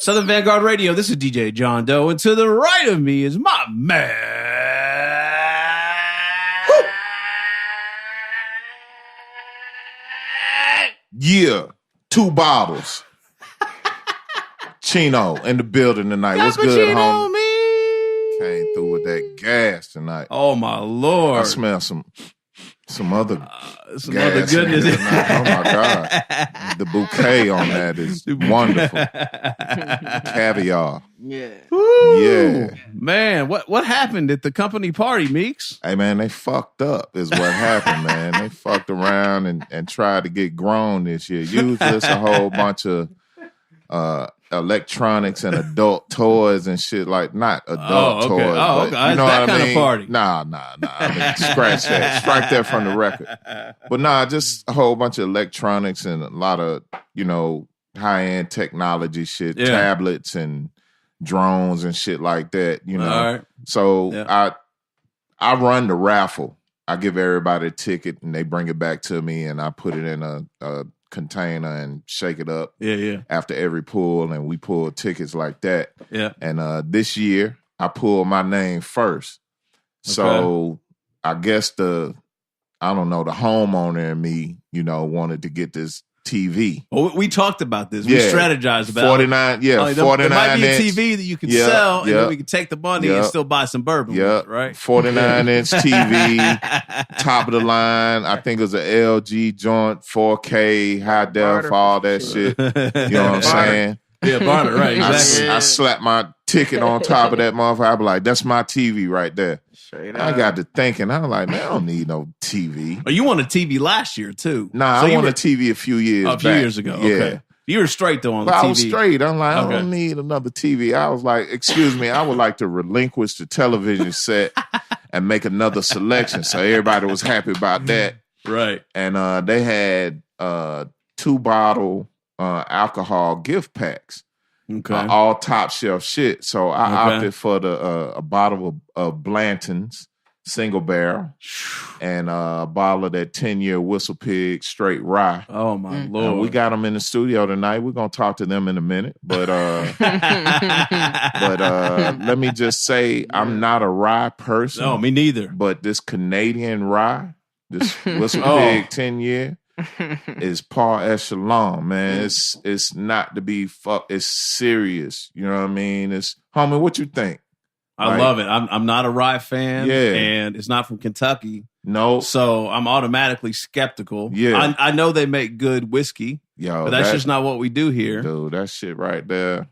Southern Vangard Radio. This is DJ John Doe, and to the right of me is my man. Yeah, 2 bottles. Chino in the building tonight. What's good, homie? Came through with that gas tonight. Oh my Lord! I smell some other other goodness. Oh my God! The bouquet on that is wonderful. Caviar. Yeah. Woo. Yeah. Man, what happened at the company party, Meeks? Hey man, they fucked up is what happened, man. They fucked around and tried to get grown this year. Usually it's a whole bunch of electronics and adult toys and shit, like not adult toys. Oh, okay. But, you know that what kind I mean? of party. Nah. I mean, scratch that. Strike that from the record. But nah, just a whole bunch of electronics and a lot of, high-end technology shit, tablets and drones and shit like that, All right. So I run the raffle. I give everybody a ticket and they bring it back to me and I put it in a container and shake it up after every pull, and we pull tickets like that. Yeah. And this year I pulled my name first. So I guess the homeowner in me, wanted to get this TV. Well, we talked about this. We strategized about 49. Yeah, 49. There might be a inch. TV that you can sell, and then we can take the money and still buy some bourbon. Yeah, with it, right. 49-inch TV, top of the line. I think it was an LG joint, 4K, high def, all that shit. You know what I'm saying? Yeah, barter, right? Exactly. I slapped my ticket on top of that motherfucker. I be like, "That's my TV right there." I got to thinking. I was like, "Man, I don't need no TV." Oh, you won a TV last year too? Nah, I won a TV a few years back. Years ago. Yeah. Okay. You were straight though on the TV. I was straight. I'm like, I don't need another TV. I was like, excuse me, I would like to relinquish the television set and make another selection. So everybody was happy about that. Right. And they had 2-bottle alcohol gift packs. Okay. All top shelf shit. So I opted for a bottle of Blanton's single barrel and a bottle of that 10-year Whistle Pig straight rye. Oh my Lord. We got them in the studio tonight. We're going to talk to them in a minute. But let me just say, I'm not a rye person. No, me neither. But this Canadian rye, this Whistle Pig 10-year, is par echelon, man. It's not to be fucked. It's serious. You know what I mean? It's, homie, what you think? I love it. I'm not a rye fan. Yeah. And it's not from Kentucky. No. So I'm automatically skeptical. Yeah. I know they make good whiskey. Yo, but that's just not what we do here. Dude, that shit right there,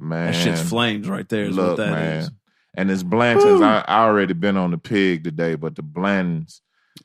man. That shit's flames right there is what that is. And it's Blanton's. I already been on the pig today, but the Blanton's,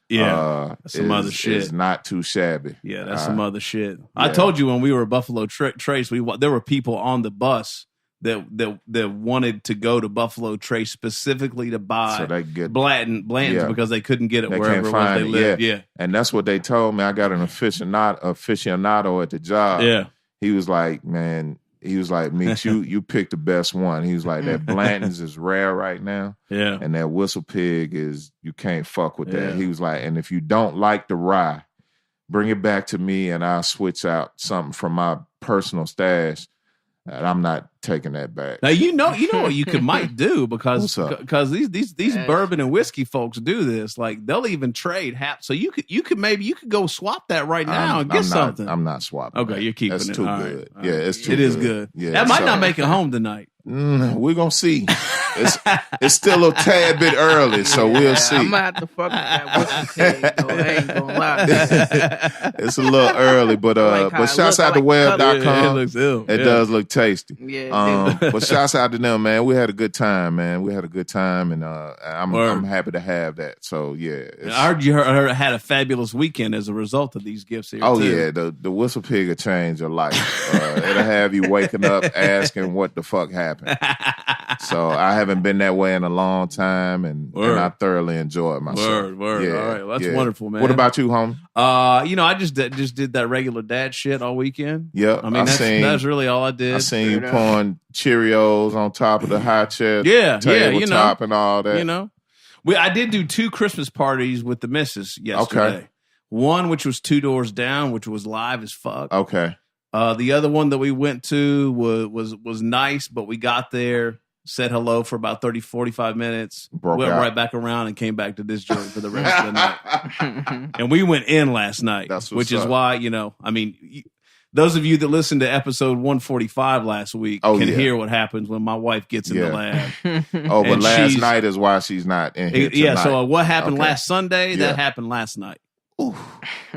that's some other shit. It's not too shabby. Yeah, that's some other shit. I told you when we were at Buffalo Trace, there were people on the bus that wanted to go to Buffalo Trace specifically to buy Blanton's because they couldn't get it wherever it was they lived. Yeah. And that's what they told me. I got an aficionado at the job. Yeah. He was like, man, Meeks, you picked the best one. He was like, that Blanton's is rare right now. Yeah. And that Whistle Pig you can't fuck with that. He was like, and if you don't like the rye, bring it back to me and I'll switch out something from my personal stash. And I'm not taking that back. Now you know what you might do because these bourbon and whiskey folks do this. Like they'll even trade half. So you could go swap that right now and get something. I'm not swapping. Okay, you're keeping That's it. too All good. Right. Yeah, it's too. It is good. Yeah, that might not make it home tonight. We're gonna see. It's still a tad bit early, so we'll see. I'm gonna have to fuck with that Whistle Pig, though. I ain't gonna lie. It's a little early, but shouts out to web.com. It looks ill. It does look tasty. Yeah. But shouts out to them, man. We had a good time, man. We had a good time, and I'm happy to have that. So yeah, I heard you had a fabulous weekend as a result of these gifts here. Oh too. yeah, the Whistle Pig will change your life. It'll have you waking up asking what the fuck happened. So I haven't been that way in a long time, and I thoroughly enjoyed myself. Word. Yeah, all right, well, that's wonderful, man. What about you, homie? I just did that regular dad shit all weekend. Yeah, I mean that's really all I did. I seen you pouring Cheerios on top of the high chair, tabletop and all that. You know, I did do 2 Christmas parties with the missus yesterday. Okay. One which was 2 doors down, which was live as fuck. Okay. The other one that we went to was nice, but we got there, said hello for about 30, 45 minutes, went right back around and came back to this joint for the rest of the night. And we went in last night, which is why, those of you that listened to episode 145 last week can hear what happens when my wife gets in the lab. But last night is why she's not in here tonight. Yeah, so what happened last Sunday, that happened last night. Ooh.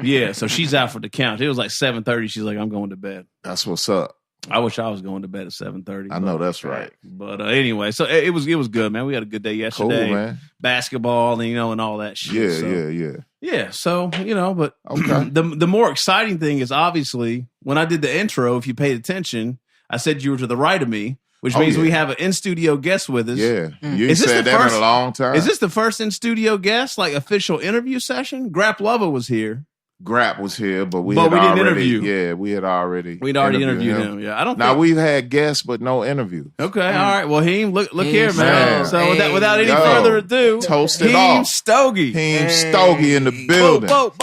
Yeah, so she's out for the count. It was like 7:30. She's like, I'm going to bed. That's what's up. I wish I was going to bed at 7:30. I know that's right. But anyway, so it was good, man. We had a good day yesterday. Cool, man. Basketball and and all that shit. Yeah. So but the more exciting thing is obviously when I did the intro. If you paid attention, I said you were to the right of me. Which means we have an in-studio guest with us. Yeah. You ain't said that in a long time. Is this the first in-studio guest, like official interview session? Grap Lover was here. Grap was here, but we didn't interview. Yeah, we'd already interviewed him. Yeah, I don't. Now we've had guests, but no interview. Okay, all right. Well, Heem, look here, man. So without any further ado, toast it off. Heem Stogied. Heem Stogied in the building. That's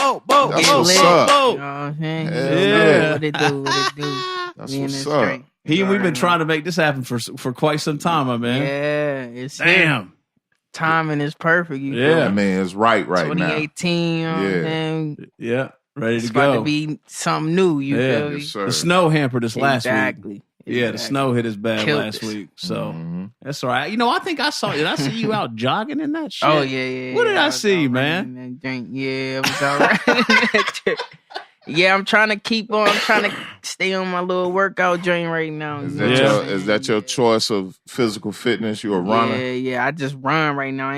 what's up. Yeah. What it do? That's what's up. We've been trying to make this happen for quite some time, my man. Yeah, it's damn. Timing is perfect. I mean, it's right now. 2018. Yeah, ready to go. It's about to be something new. You feel me? Yes, sir. The snow hampered us last week. Exactly. Yeah, the snow hit us bad last week. So that's all right. I think I saw. Did I see you out jogging in that shit? Oh yeah. What did I see, man? Yeah, it was all right. Yeah, I'm trying to keep on. I'm trying to stay on my little workout joint right now. Is that your choice of physical fitness? You a runner? Yeah. I just run right now. I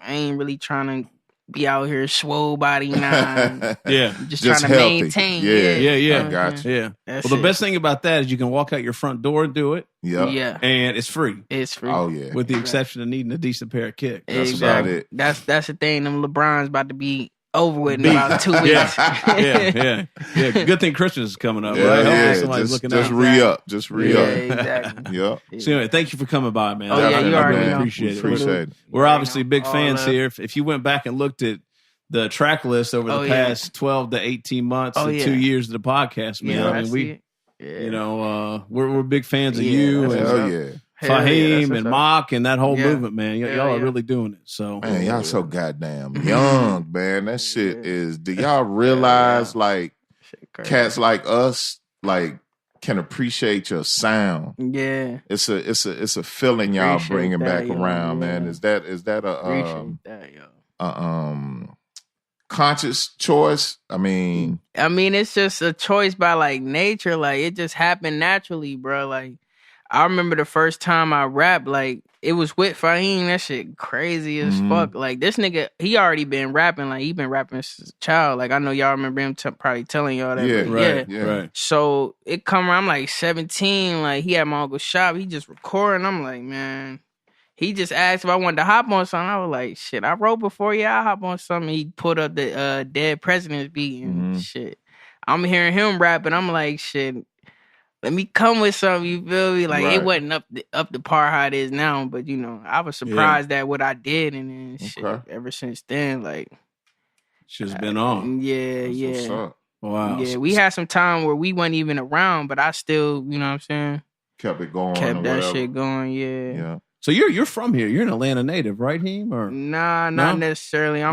ain't really trying to be out here swole body now. Yeah, just trying to maintain. Yeah. I got you. Yeah. The best thing about that is you can walk out your front door and do it. Yeah. And it's free. It's free. Oh yeah. With the exception of needing a decent pair of kicks. That's about it. That's the thing. Them LeBron's about to be over with in about 2 weeks. Yeah. Good thing Christmas is coming up. Yeah, right? yeah. Somebody's looking just out. Re-up. Just re-up. Exactly. Yeah. So anyway, thank you for coming by, man. Oh, yeah, you already know. Appreciate it. We're obviously big fans here. If you went back and looked at the track list over the past 12 to 18 months, 2 years of the podcast, man. We're big fans of you. And, Fahim and Mock and that whole movement, man. Y'all are really doing it. So, man, y'all so goddamn young, man. That shit is. Do y'all realize, like, cats like us, like, can appreciate your sound? Yeah, it's a feeling y'all bringing back around, man. Is that a conscious choice? I mean, it's just a choice by like nature. Like it just happened naturally, bro. Like. I remember the first time I rapped, like, it was with Fahim. That shit crazy as fuck. Like, this nigga, he already been rapping. Like, he been rapping since a child. Like, I know y'all remember him probably telling y'all that. Yeah, right. So, it come around, I'm like 17. Like, he had my uncle's shop. He just recording. I'm like, man. He just asked if I wanted to hop on something. I was like, shit, I wrote before. Yeah, I'll hop on something. He put up the Dead President's beat and shit. I'm hearing him rapping. I'm like, shit. Let me come with something, you feel me? Like, it wasn't up the par how it is now, but, I was surprised at what I did, and then shit, ever since then, like... Shit's been on. Yeah. Wow. Yeah, we had some time where we wasn't even around, but I still, you know what I'm saying? Kept it going. Kept that shit going, yeah. So you're from here. You're an Atlanta native, right, Heem? Or Nah, not necessarily.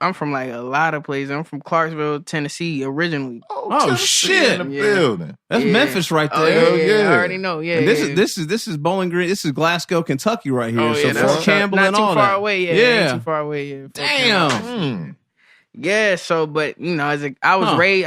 I'm from like a lot of places. I'm from Clarksville, Tennessee, originally. Oh shit! In the building. That's Memphis right there. Yeah, I already know. Yeah. And this is Bowling Green. This is Glasgow, Kentucky, right here. So Fort Campbell not and too all far that. away. Yeah, not too far away. Yeah. Damn. Yeah. So, but I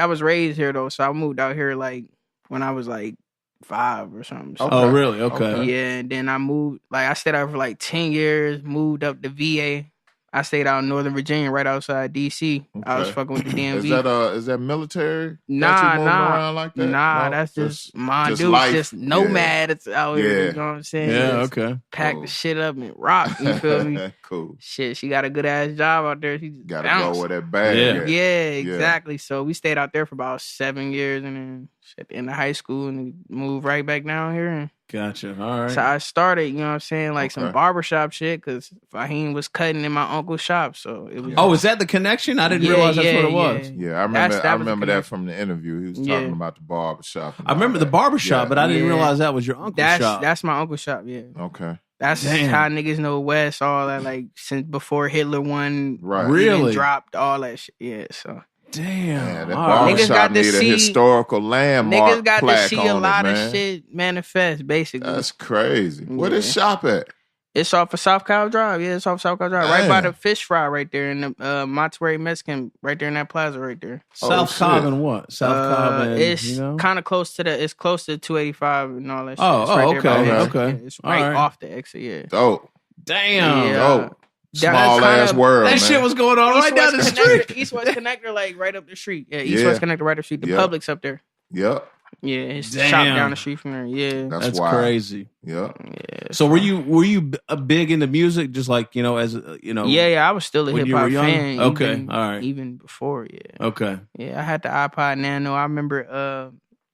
was raised here though. So I moved out here like when I was like 5 or something. So. Oh, really? Okay. Yeah. And then I moved. Like I stayed out for like 10 years. Moved up to VA. I stayed out in Northern Virginia, right outside DC. Okay. I was fucking with the DMV. Is that military? Nah. Around like that? Nah, that's just my dude. Just nomad. It's out here. You know what I'm saying? Yeah, okay. Pack the shit up and rock. You feel me? Cool. Shit, she got a good ass job out there. She just gotta go with that bag. Yeah, exactly. So we stayed out there for about 7 years, and then at the end of high school and moved right back down here. And gotcha. All right. So I started, you know what I'm saying, like some barbershop shit because Fahim was cutting in my uncle's shop. So it was. Oh, is that the connection? I didn't realize that's what it was. Yeah, I remember that from the interview. He was talking about the barbershop. I remember the barbershop, but I didn't realize that was your uncle's shop. That's my uncle's shop, yeah. Okay. That's how niggas know West, all that, like, since before Hitler won. Right. Really? Dropped all that shit. Yeah, so. Damn. That barbershop need a historical landmark. Niggas got to see a lot of shit manifest, basically. That's crazy. Where this shop at? It's off of South Cow Drive. Yeah, it's off South Cow Drive. Right by the fish fry right there in the Monterey Mexican, right there in that plaza right there. South Cobb and what? South Cobb and, it's kind of close to it's close to 285 and all that shit. Okay. It's right off the exit, yeah. Dope. Damn. Dope. Small ass world. That shit was going on right down the street. East West Connector, like right up the street. Yeah, East West Connector, right up the street. The Publix up there. Yep. Yeah, it's shop down the street from there. Yeah, that's crazy. Yep. Yeah. So were you big into music? Just like as Yeah, I was still a hip hop fan. Okay, all right. Even before, yeah. Okay. Yeah, I had the iPod Nano. I remember.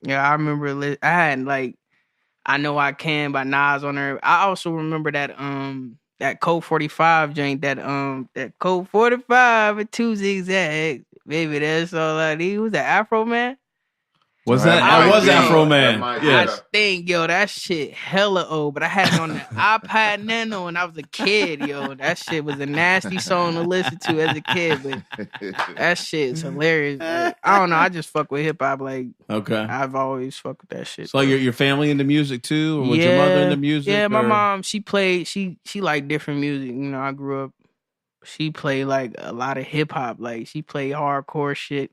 I had like, I Know I Can by Nas on there. I also remember that Code 45 joint, that Code 45 with 2 zigzags. Baby, that's all I need. Who's that, Afro Man? Was that? I was Afro Man. Yeah. I think, that shit hella old, but I had it on the iPod Nano when I was a kid, yo. That shit was a nasty song to listen to as a kid, but that shit is hilarious. But I don't know. I just fuck with hip hop. Like, okay, I've always fucked with that shit. So, your family into music too, or was your mother into music? Yeah, my mom. She played. She liked different music. I grew up. She played like a lot of hip hop. Like she played hardcore shit.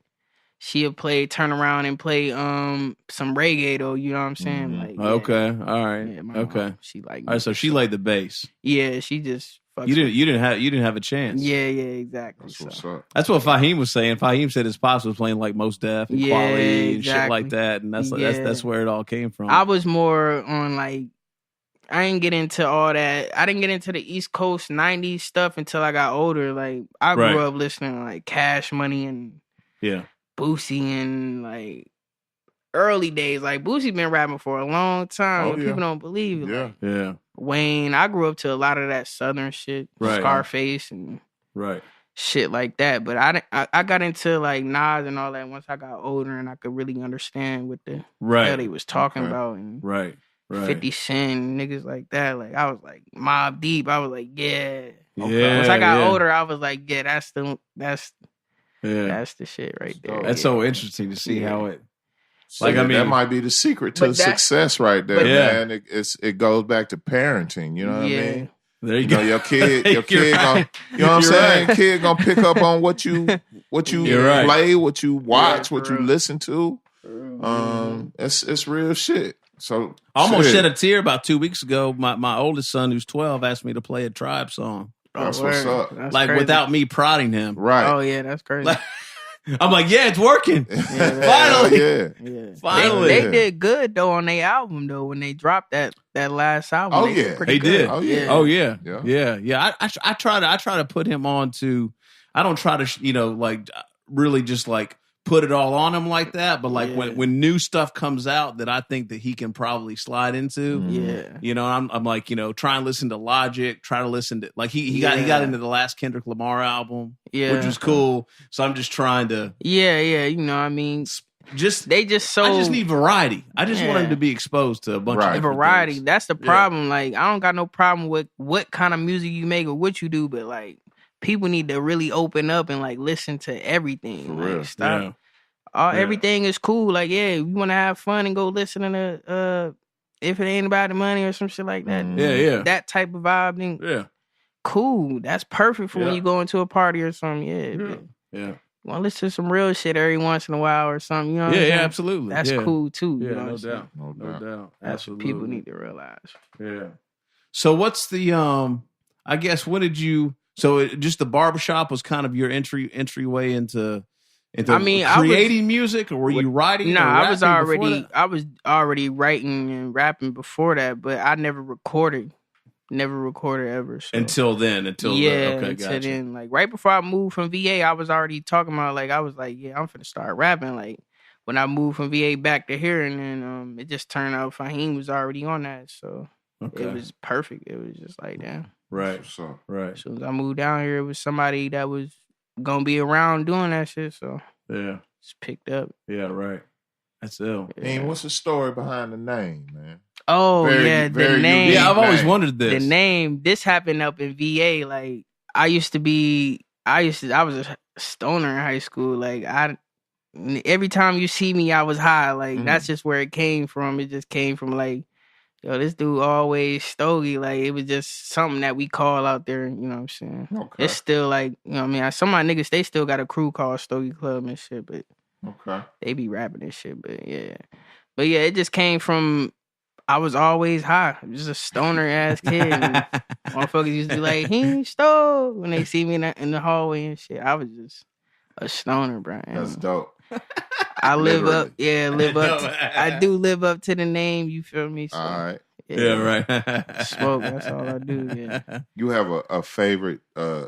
She'll turn around and play some reggae though, you know what I'm saying? Like, okay, all right, mom, she like. All right, so she laid the bass. Yeah, she just. You didn't have a chance. Yeah, exactly. That's what Fahim was saying. Fahim said his pops was playing like Mos Def and Quality and shit like that, and that's where it all came from. I was more on like. I didn't get into all that. I didn't get into the East Coast 90s stuff until I got older. Like I grew up listening to like Cash Money and Boosie and like early days. Like Boosie been rapping for a long time. People don't believe it. Yeah. Wayne. I grew up to a lot of that Southern shit. Scarface and shit like that. But I got into like Nas and all that once I got older and I could really understand what the hell they was talking about. And 50 Cent, niggas like that. Like I was like Mobb Deep. I was like, Once I got older, I was like, that's the shit right there. That's so interesting to see how it. Like that might be the secret to success right there, man. It goes back to parenting. You know what I mean? There you go. Your kid gonna, you know what I'm saying? Kid gonna pick up on what you play, what you watch, what you listen to. It's real shit. So I almost shed a tear about 2 weeks ago. My oldest son, who's 12, asked me to play a Tribe song. That's what's up. That's like crazy. Without me prodding him. Right. Oh yeah, that's crazy. I'm like, it's working. Finally. Finally. They did good though on their album though when they dropped that last album. Oh they did. Oh yeah. I try to put him on to. I don't try to like really just like put it all on him like that, but like when new stuff comes out that I think that he can probably slide into, I'm like, try and listen to Logic, try to listen to like he got into the last Kendrick Lamar album, which was cool. So I'm just trying to, I mean, I just need variety. I just want him to be exposed to a bunch of variety. Things. That's the problem. Like I don't got no problem with what kind of music you make or what you do, but like people need to really open up and like listen to everything. For like real. stop. Everything is cool. Like, you want to have fun and go listen to If It Ain't About the Money or some shit like that. That type of vibe, then cool. That's perfect for when you go into a party or something. You want to listen to some real shit every once in a while or something. You know what I'm saying? Absolutely. That's cool too. Yeah, you know no doubt. No doubt. That's absolutely. what people need to realize. Yeah. So what's the I guess just the barbershop was kind of your entryway into creating music, or were you writing? No, I was already writing and rapping before that, but I never recorded ever. So. Until then. Okay, until then. Like right before I moved from VA, I was already talking about I'm finna start rapping. Like when I moved from VA back to here, and then it just turned out Fahim was already on that, so it was perfect. It was just like that. Right. Right. As soon as I moved down here, it was somebody that was gonna be around doing that shit, so just picked up. Yeah, right. That's ill. Yeah. And what's the story behind the name, man? Oh, the name. Yeah, I've always wondered this. The name. This happened up in VA. Like, I was a stoner in high school. Like, every time you see me, I was high. Like, that's just where it came from. It just came from, like, yo, this dude always stogie. Like, it was just something that we call out there, you know what I'm saying? Okay. It's still, like, you know what I mean? Some of my niggas, they still got a crew called Stogie Club and shit, but they be rapping and shit, but yeah. But yeah, it just came from, I was always high. Just a stoner ass kid. And motherfuckers used to be like, Heem Stogied when they see me in the hallway and shit. I was just a stoner, bro. That's dope. I live up. I do live up to the name, you feel me? So, all right. Yeah, right. Smoke, that's all I do, yeah. You have a favorite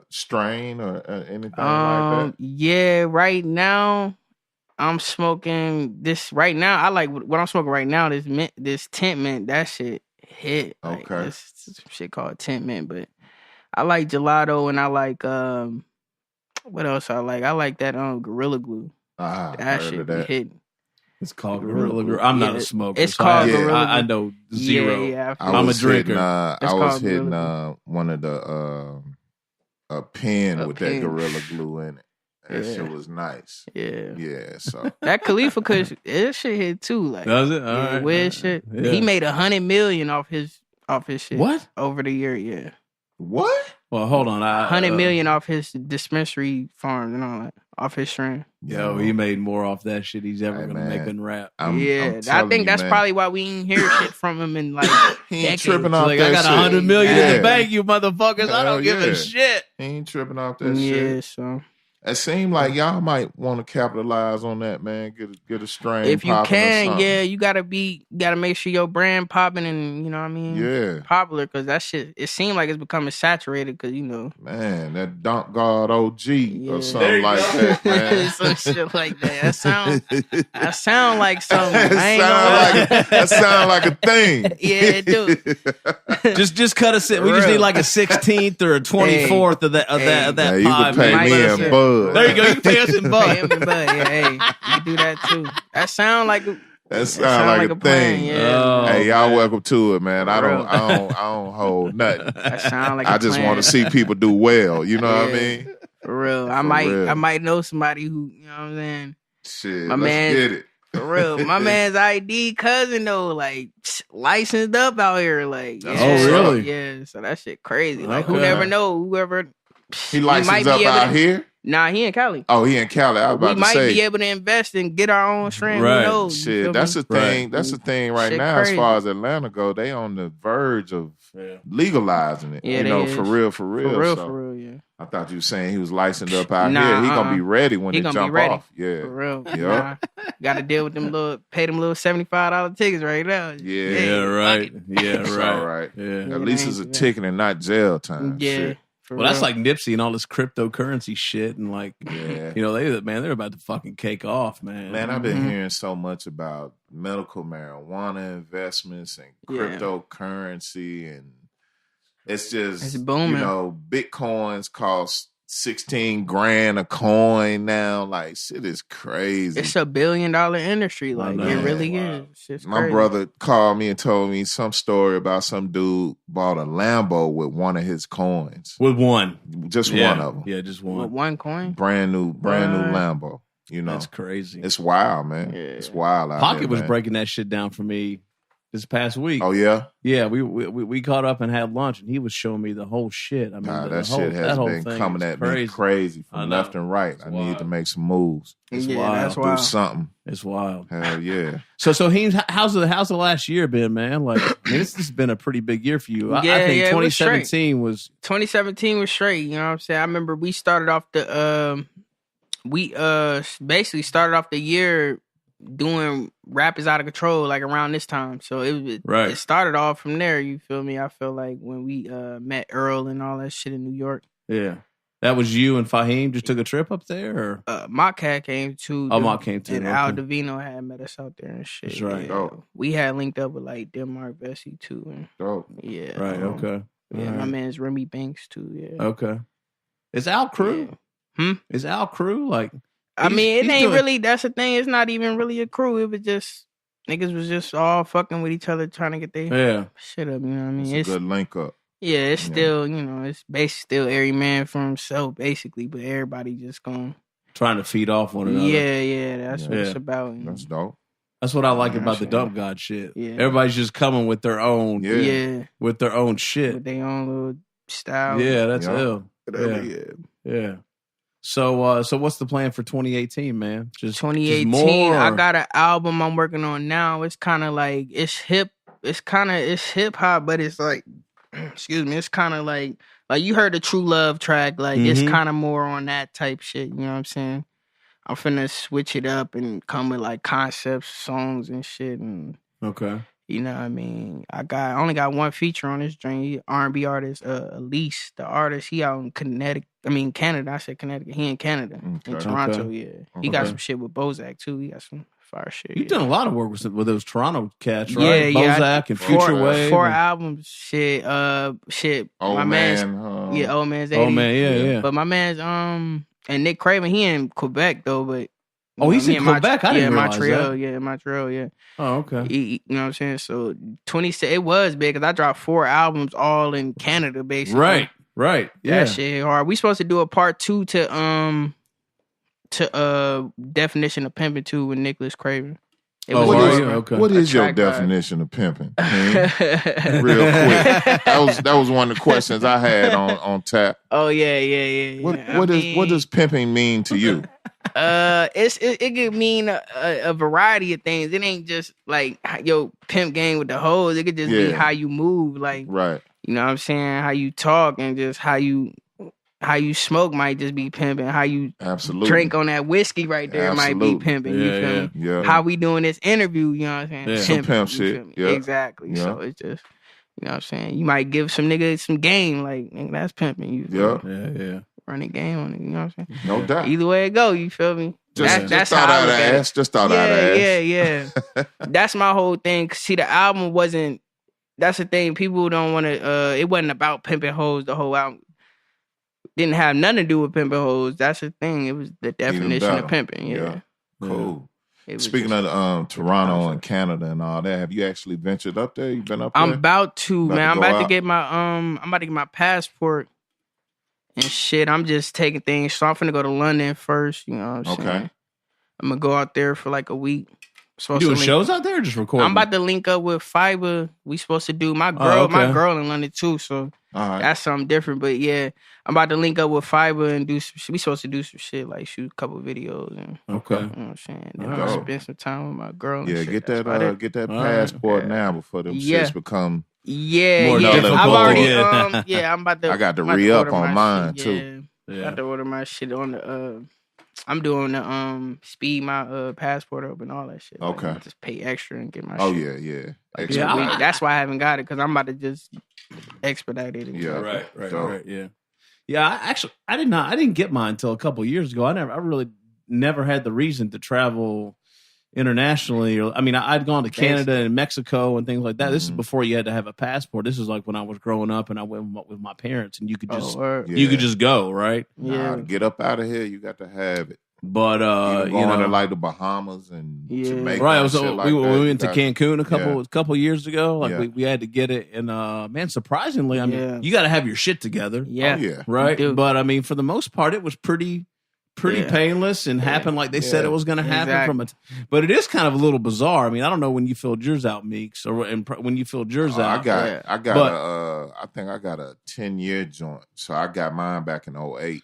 strain or anything like that? Yeah, right now, I'm smoking this right now. I like what I'm smoking right now. This Tent Mint, that shit hit. Like, okay. This shit called Tent Mint, but I like gelato and I like what else I like? I like that Gorilla Glue. That shit be hitting. It's called Gorilla Glue. I'm not a smoker. It's called Gorilla Glue. I know zero. Yeah, I'm a drinker. I was hitting one of the a pen with that Gorilla Glue in it. That shit was nice. Yeah. So that Khalifa Kush, it shit hit too. Like, does it? All right. Weird shit. Yeah. He made $100 million off his shit. What? Over the year? Yeah. What? Well, hold on. $100 million off his dispensary farms and all that. Off his strand. Yo, he made more off that shit he's ever gonna make in rap. I think that's probably why we ain't hear shit from him in like he ain't tripping off like, that I got $100 million in the bank, you motherfuckers. I don't give a shit. He ain't tripping off that shit. Yeah, so it seemed like y'all might want to capitalize on that, man. Get a strain. If you can, you gotta make sure your brand popping and you know what I mean, popular, because that shit. It seemed like it's becoming saturated because you know, man, that Tha God OG or something like that, man. Some shit like that. That sound like something. That sound like a thing. Yeah, it do. just cut us in. We just need like a 16th or a 24th of that yeah, you can pay me in bud. There you go. You can pay us in bud. Yeah, you can do that too. That sound like a thing. Plan, yeah. Hey, y'all welcome to it, man. I don't hold nothing. That sound like I just want to see people do well. You know what I mean? For real. I might know somebody who, you know what I'm saying? Shit, let's get it. For real. My man's ID cousin though, like licensed up out here. Like, oh really? Yeah. So that shit crazy. Like, who never know? Whoever he licensed up out here. Nah, he in Cali. Oh, he in Cali. I was about to say. We might be able to invest and get our own strand. Right. Who knows? Shit, that's the thing. Right. That's the thing right now. Crazy. As far as Atlanta go, they on the verge of legalizing it. Yeah, you know, for real. For real, yeah. I thought you were saying he was licensed up out here. He gonna be ready when he jump off. Yeah, for real. Yeah, got to deal with them pay them little $75 tickets right now. Yeah, right. Yeah, right. All right. Yeah. At least it's a ticket and not jail time. Yeah. Shit. Well, that's like Nipsey and all this cryptocurrency shit, and like, you know, they're about to fucking cake off, man. Man, I've been hearing so much about medical marijuana investments and cryptocurrency, and it's booming. You know, Bitcoins cost 16 grand a coin now. Like, shit is crazy. It's $1 billion industry. Like, it really is. Shit's My crazy. brother called me and told me some story about some dude bought a Lambo with one of his coins. With one. Just one of them. Yeah, just one. With one coin? Brand new Lambo. You know. That's crazy. It's wild, man. Yeah. It's wild out Pocket there, was breaking that shit down for me this past week. Oh, yeah? Yeah, we caught up and had lunch, and he was showing me the whole shit. I mean, that shit has been coming at me crazy from left and right. I need to make some moves. It's wild. That's wild. Do something. It's wild. Hell yeah. So Heem, how's the last year been, man? Like, I mean, this has been a pretty big year for you. I think 2017 was 2017 was straight. You know what I'm saying? I remember we started off basically started off the year doing Rap Is Out of Control, like around this time. So it started off from there, you feel me? I feel like when we met Earl and all that shit in New York. Yeah. That was you and Fahim just took a trip up there? Or? My cat came too. Mock came too. And Al Davino had met us out there and shit. That's right. Yeah. Oh. We had linked up with like Denmark Vesey too. And, yeah. Right, okay. Yeah, my man's Remy Banks too, yeah. Okay. Is Al crew? Yeah. Is Al crew? Like, I mean, it ain't really, that's the thing. It's not even really a crew. It was just, niggas was just all fucking with each other trying to get their shit up, you know what I mean? It's a good link up. Yeah, it's still, you know, it's basically still every man for himself, basically, but everybody just going trying to feed off one another. Yeah, that's what it's about. That's dope. That's what I like about the Dump God shit. Yeah. Everybody's just coming with their own, with their own shit, with their own little style. Yeah, that's ill. Yeah. So, what's the plan for 2018, man? Just 2018. Just more, I got an album I'm working on now. It's kind of like it's hip hop, but it's like. Excuse me, it's kind of like you heard the True Love track, like it's kind of more on that type shit, you know what I'm saying? I'm finna switch it up and come with like concepts, songs and shit, and you know what I mean? I only got one feature on this joint, R&B artist, Elise, the artist, he out in Canada, I said Connecticut, he in Canada, in Toronto, He got some shit with Bozack too, he got some fire shit. You've done a lot of work with those Toronto cats, right? Bozack and Futurewave. Four albums, shit. Old Man. Old Man's 80. Old Man, yeah. But my man's and Nick Craven, he in Quebec though, but he's in Quebec. I didn't realize Montreal, that. Montreal, yeah. Oh, okay. You know what I'm saying? So it was big because I dropped 4 albums all in Canada, basically. Right. Yeah. That shit hard. We supposed to do a part 2 to Definition of Pimping 2 with Nicholas Craven. What is your definition of pimping? Real quick. That was one of the questions I had on tap. Oh yeah. What does pimping mean to you? It could mean a variety of things. It ain't just like yo pimp game with the hoes. It could just be how you move, like you know what I'm saying, how you talk, and just how you smoke might just be pimping. How you drink on that whiskey right there might be pimping. You feel me? Yeah. How we doing this interview, you know what I'm saying? Yeah. Some pimp shit. Yeah. Exactly. Yeah. So it's just, you know what I'm saying? You might give some nigga some game, like, nigga, that's pimping. You feel me? Yeah. Run a game on it, you know what I'm saying? No doubt. Either way it go, you feel me? Just thought out of ass. Just thought out of ass. Yeah. That's my whole thing. See, the album wasn't, that's the thing. People don't want to, it wasn't about pimping hoes the whole album. Didn't have nothing to do with pimping hoes. That's the thing. It was the definition of pimping. Yeah. Cool. Speaking of Toronto and Canada and all that, have you actually ventured up there? You been up there? I'm about to, man. I'm about to get my passport and shit. I'm just taking things. So I'm finna go to London first. You know what I'm saying? I'm gonna go out there for like a week. You doing shows out there or just recording? I'm about to link up with Fiverr. We supposed to do my girl in London too, so that's something different. But yeah, I'm about to link up with Fiverr and do some shit. We supposed to do some shit, like shoot a couple of videos and you know what I'm saying? Then I'll spend some time with my girl. Yeah, and shit. Get that passport now before them shits become more difficult. I've already I'm about to. I got to re-up on mine too. I got to order my shit on the. I'm doing the speed my passport up and all that shit. Okay. Like, just pay extra and get my shit. Oh yeah. Like, that's why I haven't got it, because I'm about to just expedite it. Yeah. Right. Yeah. Yeah. I didn't get mine until a couple years ago. I really never had the reason to travel internationally. I'd gone to Canada and Mexico and things like that. This is before you had to have a passport. This is like when I was growing up and I went with my parents, and you could just go, right? Yeah. To get up out of here, you got to have it. But to like the Bahamas and Jamaica. Right. We went to Cancun a couple years ago. Like we had to get it, and man, surprisingly, you got to have your shit together. Yeah. Oh, yeah. Right. But for the most part, it was pretty painless and happened like they said it was going to happen but it is kind of a little bizarre. I don't know when you filled yours out, Meeks, or when you filled yours out. I think I got a 10-year joint. So I got mine back in 2008,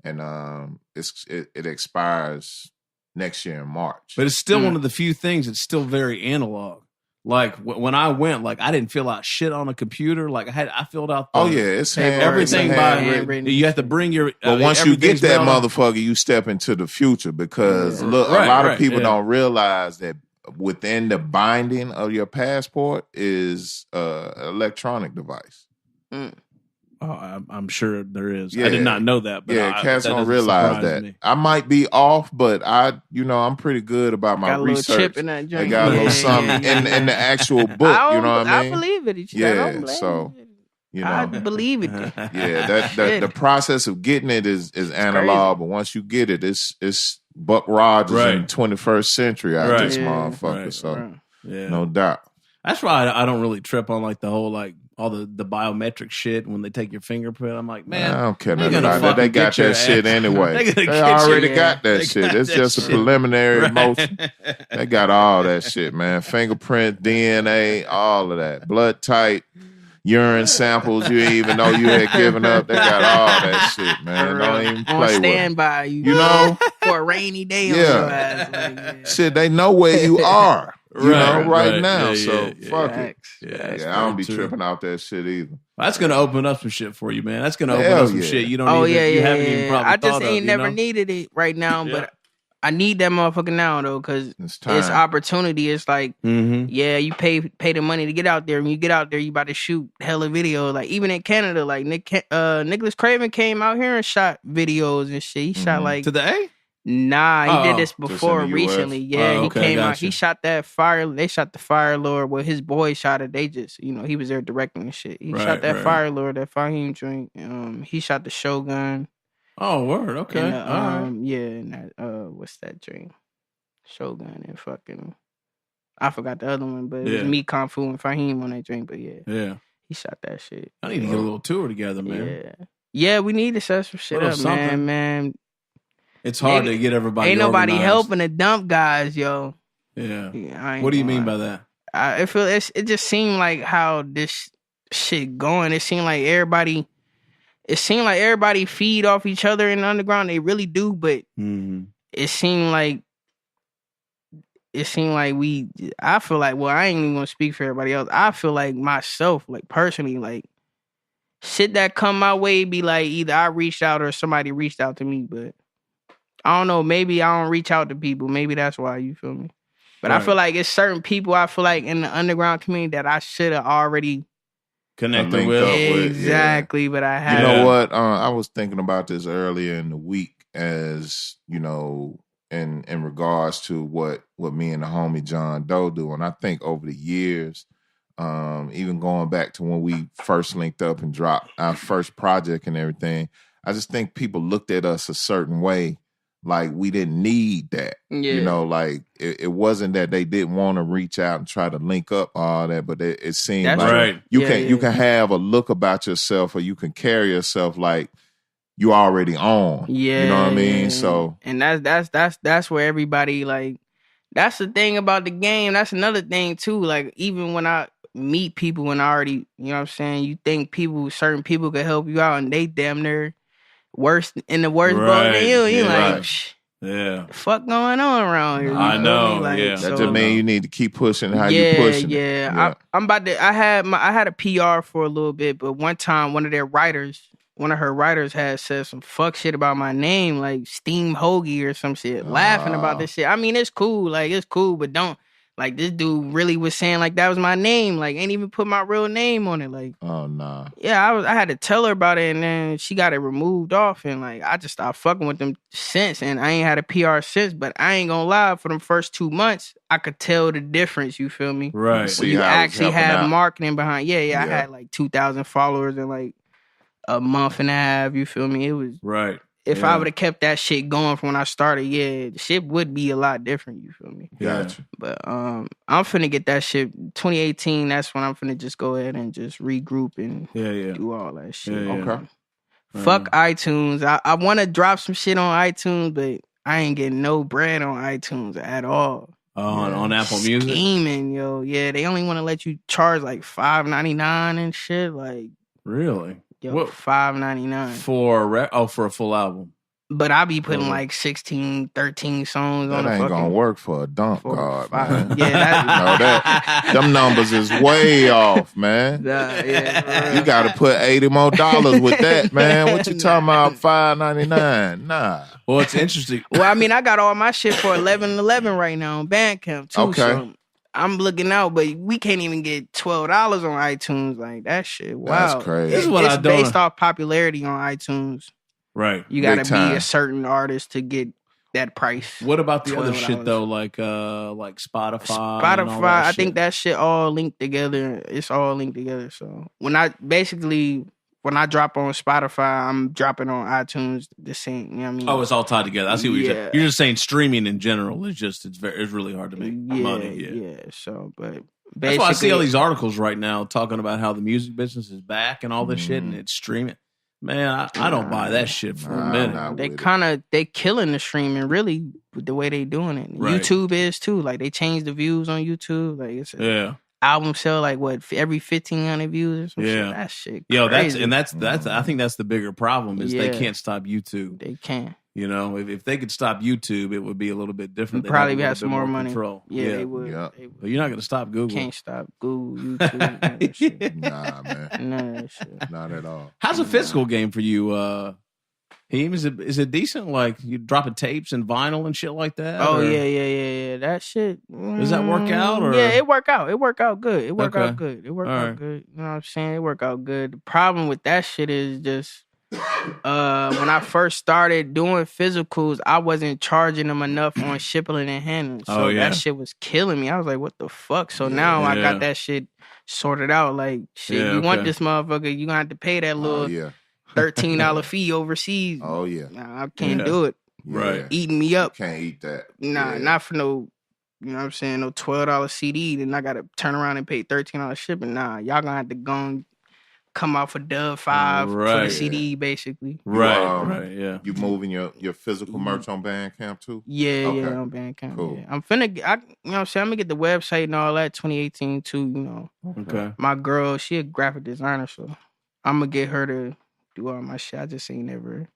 and it expires next year in March. But it's still one of the few things that's still very analog. Like when I went, like I didn't fill out shit on a computer. Like I filled out. It's everything by handwritten. You have to bring your. But once you get that motherfucker, you step into the future, because a lot of people don't realize that within the binding of your passport is an electronic device. I'm sure there is. Yeah. I did not know that. But cats don't realize that. Me. I might be off, but I'm pretty good about my research. Chip in that joint. I got a little something in the actual book. You know what I mean? I believe it. I believe it. The process of getting it is analog, but once you get it, it's Buck Rogers in the 21st century out this motherfucker. No doubt. That's why I don't really trip on like the whole like all the biometric shit when they take your fingerprint. I'm like, man, I don't care nothing about that. They got that shit anyway. They already got that shit. It's just a preliminary motion. They got all that shit, man. Fingerprint, DNA, all of that. Blood type, urine samples you didn't even know you had given up. They got all that shit, man. Don't even play with it. Standby, you know, for a rainy day. On your ass. Shit, they know where you are. Right now. Fuck it. I don't be tripping out that shit either. That's gonna open up some shit for you, man. That's gonna open up some shit you don't you haven't even probably I just thought ain't of, never needed it right now, but I need that motherfucker now though, because it's opportunity. It's like, you pay the money to get out there. When you get out there, you about to shoot hella videos. Like even in Canada, like Nicholas Craven came out here and shot videos and shit. He shot like to the A. Nah, he did this before recently. Yeah, he came out. He shot that fire. They shot the Fire Lord. Well, his boy shot it. They just, he was there directing and shit. He shot that Fire Lord, that Fahim joint. He shot the Shogun. Oh, word. Okay. And, all right. Yeah, and that, what's that joint? Shogun and fucking, I forgot the other one, but it was me, Kung Fu, and Fahim on that joint. But yeah, he shot that shit. I need to get a little tour together, man. Yeah, we need to set some shit up, man. It's hard to get everybody. Ain't nobody organized. Helping the dump guys, yo. Yeah. What do you mean by that? It just seemed like how this shit going. It seemed like everybody feed off each other in the underground. They really do, but it seemed like I feel like, well, I ain't even gonna speak for everybody else. I feel like myself, like personally, like shit that come my way be like either I reached out or somebody reached out to me, but I don't know, maybe I don't reach out to people. Maybe that's why, you feel me? But I feel like it's certain people I feel like in the underground community that I should have already connected with. Exactly, but I haven't. You know what? I was thinking about this earlier in the week as, in regards to what me and the homie John Doe do. And I think over the years, even going back to when we first linked up and dropped our first project and everything, I just think people looked at us a certain way. Like we didn't need that, like it wasn't that they didn't want to reach out and try to link up all that, but it seemed that's like you can have a look about yourself or you can carry yourself like you already on. Yeah, you know what I mean. So and that's where everybody like. That's the thing about the game. That's another thing too. Like even when I meet people and I already, you know what I'm saying, you think certain people could help you out and they damn near. Worse boat than you. You like, the fuck going on around here? I know. Like, that just means you need to keep pushing how you pushing. Yeah. I'm about to. I had a PR for a little bit, but one time one of her writers had said some fuck shit about my name, like Steam Hoagie or some shit, laughing about this shit. I mean, it's cool, but don't. Like, this dude really was saying, like, that was my name. Like, ain't even put my real name on it. Like, oh, nah. Yeah, I had to tell her about it, and then she got it removed off. And, like, I just stopped fucking with them since. And I ain't had a PR since. But I ain't gonna lie, for them first 2 months, I could tell the difference, you feel me? Right. When you actually have marketing behind. Yeah, I had, like, 2,000 followers in, like, a month and a half, you feel me? It was... Right. If I would have kept that shit going from when I started, the shit would be a lot different, you feel me? Gotcha. But I'm finna get that shit. 2018, that's when I'm finna just go ahead and just regroup and do all that shit. Okay. Fuck iTunes. I want to drop some shit on iTunes, but I ain't getting no bread on iTunes at all. On Apple Music? Scheming, yo. Yeah, they only want to let you charge like $5.99 and shit. Like, really? Yo, $5.99 for a full album. But I be putting like 16, 13 songs on the That ain't gonna work for a dump guard, man. Yeah, them numbers is way off, man. You got to put $80 more with that, man. What you talking about? $5.99? Nah. Well, it's interesting. Well, I mean, I got all my shit for $11.11 right now on Bandcamp too. Okay. So I'm looking out, but we can't even get $12 on iTunes. Like that shit. Wow, that's crazy. It's based off popularity on iTunes. Right. You got to be a certain artist to get that price. What about the other shit though, like Spotify? Spotify, I think that shit all linked together. It's all linked together. So when I drop on Spotify, I'm dropping on iTunes the same. You know what I mean? Oh, it's all tied together. I see what you're saying. You're just saying streaming in general is just it's really hard to make money. Yeah. So, but that's why I see all these articles right now talking about how the music business is back and all this shit and it's streaming. Man, I don't buy that shit for a minute. They killing the streaming really with the way they doing it. Right. YouTube is too. Like they changed the views on YouTube. Like it's album sell like what every 1,500 views or something. Yeah, that shit. Yo, that's I think that's the bigger problem is they can't stop YouTube. They can't. You know, if they could stop YouTube, it would be a little bit different. They'd probably have some more money. Control. Yeah, they would. Yeah. But you're not going to stop Google. Can't stop Google, YouTube. Nah, man. None of that shit. Not at all. How's a physical game for you, Heem? Is it decent? Like you dropping tapes and vinyl and shit like that? Oh yeah. That shit. Does that work out? Or? Yeah, it work out. It work out good. It work out good. You know what I'm saying? It work out good. The problem with that shit is just when I first started doing physicals, I wasn't charging them enough on shipping and handling. So that shit was killing me. I was like, what the fuck? So now I got that shit sorted out. Like, shit, you want this motherfucker, you gonna have to pay that little $13 fee overseas. Oh, yeah. Nah, I can't do it. Right. Eating me up. Can't eat that. Nah, not for no, you know what I'm saying, no $12 CD. Then I got to turn around and pay $13 shipping. Nah, y'all gonna have to go and come out for Dub 5 for the CD, basically. Right, yeah. You moving your physical merch on Bandcamp, too? Yeah, on Bandcamp. Cool. Yeah. I'm finna, you know what I'm saying, I'm gonna get the website and all that 2018, too, you know. Okay. My girl, she a graphic designer, so I'm gonna get her to do all my shit. I just ain't never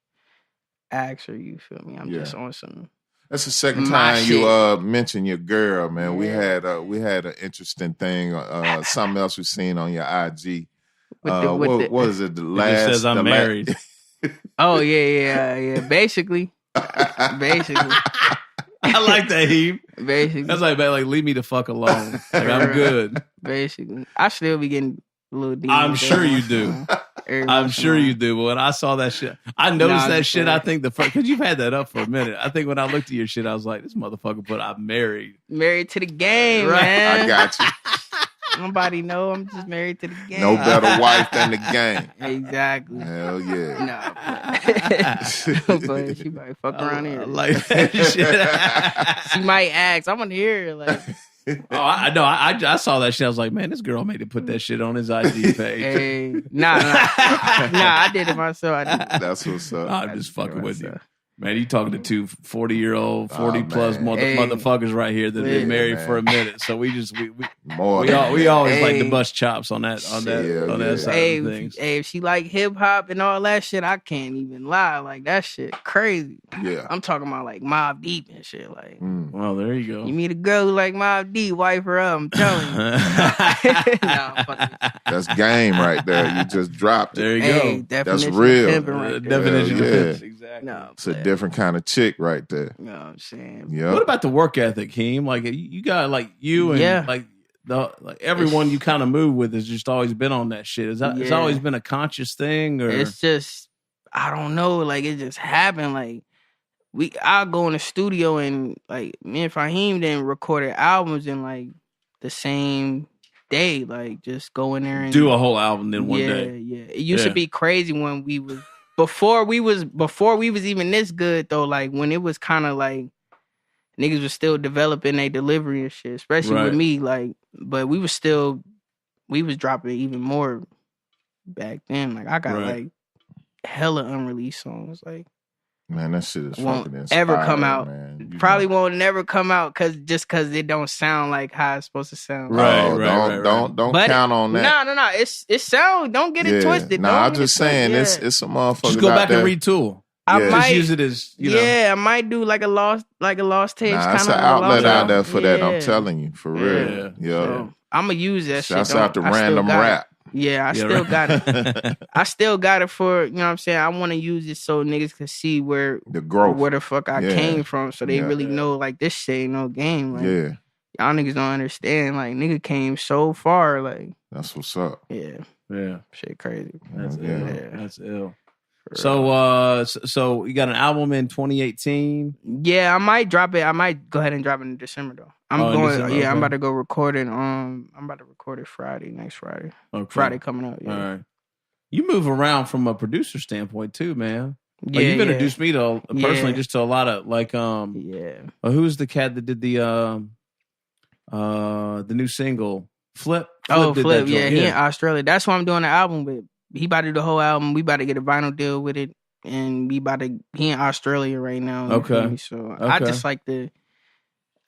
asked her, you feel me? I'm just on some. That's the second time you mentioned your girl, man. Yeah. We had an interesting thing, something else we seen on your IG. What is it? The last. It says I'm married. Oh yeah. Basically. I like that, Heem. Basically, that's like leave me the fuck alone. Like I'm good. Basically, I still be getting a little deep. I'm sure you do. I'm sure you do. But when I saw that shit, I noticed that shit. I think the first, because you've had that up for a minute. I think when I looked at your shit, I was like, this motherfucker put I'm married. Married to the game, man. I got you. Nobody know I'm just married to the game. No better wife than the game. Exactly. Hell yeah. No, but she might fuck around here. Like that shit. She might ask. I want to hear her. Like, I know. I saw that shit. I was like, man, this girl made him put that shit on his IG page. Hey, nah, I did it myself. That's what's up. I'm just fucking with you. Man, you talking to two 40-year-old, 40-plus motherfuckers right here that have been married for a minute. So we always like to bust chops on that side of things. Hey, if she like hip hop and all that shit, I can't even lie. Like that shit crazy. Yeah, I'm talking about like Mobb Deep and shit. Like, well, there you go. You meet a girl who like Mobb Deep, wife her up. I'm telling you. That's game right there. You just dropped it. There you go. That's real. Definition of pimping. Exactly. No, it's a different kind of chick right there. You know what I'm saying? Yep. What about the work ethic, Heem? Like you got like you and like everyone you kind of move with has just always been on that shit. It's always been a conscious thing, or it's just I don't know. Like it just happened. Like I'll go in the studio and like me and Fahim then recorded albums in like the same day. Like just go in there and do a whole album in one day. Yeah. It used to be crazy when we was. Before we was even this good though, like when it was kind of like niggas was still developing their delivery and shit, especially with me. Like, but we was dropping even more back then. Like I got like hella unreleased songs. Like, man, that shit is fucking inspiring, ever come out. Man. Probably won't never come out cause it don't sound like how it's supposed to sound. Don't count on that. No. It sound. Don't get it twisted. Nah, I'm just saying it's some motherfuckers. Just go back and retool. I might just use it as I might do like a lost tapes. Nah, it's an outlet out there for that. I'm telling you, for real. Yeah. So, I'm gonna use that shit. Shouts out to Random Rap. Yeah, I still got it. I still got it for, you know what I'm saying? I want to use it so niggas can see where the growth, where the fuck I came from, so they really know like this shit ain't no game. Like, y'all niggas don't understand. Like, nigga came so far. Like, that's what's up. Yeah. Shit crazy. That's ill. That's ill. So you got an album in 2018? Yeah, I might drop it. I might go ahead and drop it in December though. I'm about to go record it. I'm about to record it next Friday. Okay. Friday coming up. Yeah. All right. You move around from a producer standpoint too, man. Like, you've introduced me to personally just to a lot of like who's the cat that did the new single Flip? Flip. Yeah, he in Australia. That's why I'm doing the album with. He about to do the whole album. We about to get a vinyl deal with it, and he in Australia right now. Okay. So I just like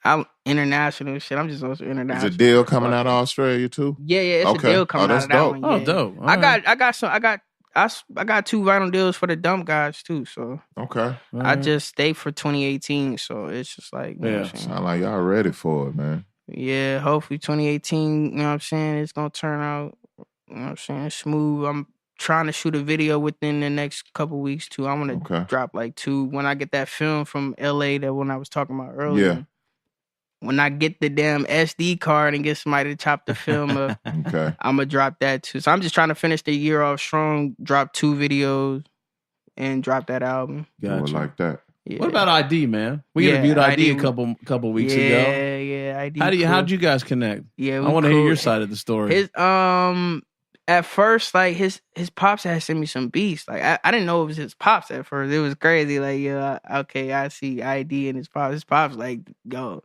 I'm international shit. I'm just also international. Is a deal coming out of Australia too? Yeah, it's a deal coming out of that one. Oh, dope. I got 2 vinyl deals for the Dump Guys too. So I just stayed for 2018. So it's just like, sound like y'all ready for it, man. Yeah, hopefully 2018. You know what I'm saying? It's gonna turn out. You know what I'm saying? Smooth. I'm trying to shoot a video within the next couple weeks too. I want to drop like 2 when I get that film from LA that when I was talking about earlier. Yeah. When I get the damn SD card and get somebody to chop the film up, I'm gonna drop that too. So I'm just trying to finish the year off strong, drop 2 videos, and drop that album. Gotcha. Like that. Yeah. What about ID, man? We interviewed ID a couple weeks ago. Yeah, ID. How'd you guys connect? Yeah, I want to hear your side of the story. At first, like his pops had sent me some beats. Like I didn't know it was his pops at first. It was crazy. Like I see ID and his pops. His pops like, yo,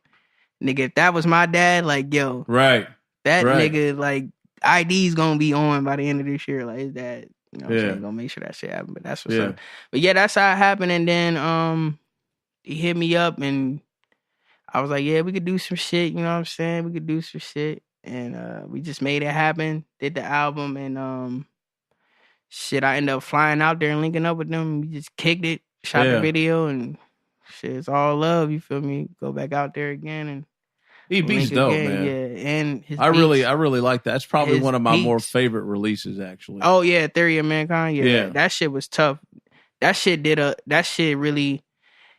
nigga, if that was my dad, like, yo, right, that nigga, like, ID's gonna be on by the end of this year. Like his dad, you know what I'm saying, gonna make sure that shit happen. But that's what's up. But yeah, that's how it happened. And then he hit me up and I was like, yeah, we could do some shit. You know what I'm saying? We could do some shit. And we just made it happen, did the album, and I ended up flying out there and linking up with them. We just kicked it, shot the video, and shit, it's all love, you feel me? Go back out there again and he beats dope, man. Yeah, and his I really like that. It's probably one of my more favorite releases, actually. Oh yeah, Theory of Mankind. Yeah, that shit was tough. That shit really.